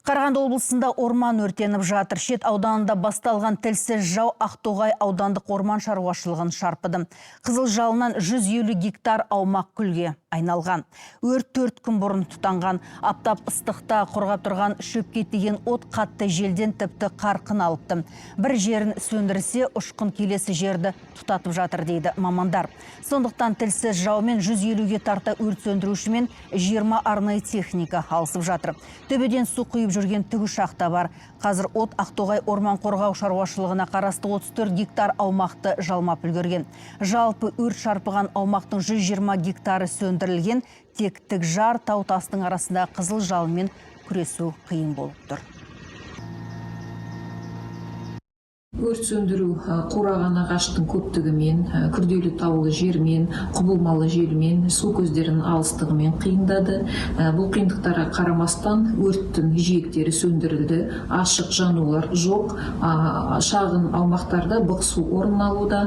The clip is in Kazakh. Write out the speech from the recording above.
Қарағанды облысында орман өртеніп жатыр. Шет ауданында басталған тілсіз жау Ақтоғай аудандық орман шаруашылығын шарпыды. Қызыл жалынан 150 гектар аумақ күлге айналған. Өрт 4 күн бұрын тұтанған. Аптап ыстықта құрғап тұрған шөпке тиген от қатты желден тіпті қарқын алыпты. Бір жерін сөндірсе, ұшқын келесі жерді тұтатып жатыр дейді мамандар. Сондықтан тілсіз жаумен 150-ге тарта өрт сөндіруші мен 20 арнайы техника алысып жатыр. Төбеден су құйып жүрген тікұшақта бар. Қазір от Ақтоғай орман қорғау шаруашылығына қарасты 34 гектар аумақты жалмап үлгерген. Жалпы өрт шарпыған аумақтың 120 гектары сөндірілген. Тек Тікжар тау тастың арасында қызыл жалынмен күресу қиын болып тұр. Өрт сөндіру қураған ағаштың көптігімен, күрделі таулы жермен, құбылмалы желмен, су көздерінің алыстығымен қиындады. Бұл қиындықтарға қарамастан өрттің жиектері сөндірілді, ашық жанулар жоқ, шағын аумақтарда бықсу орын алуда.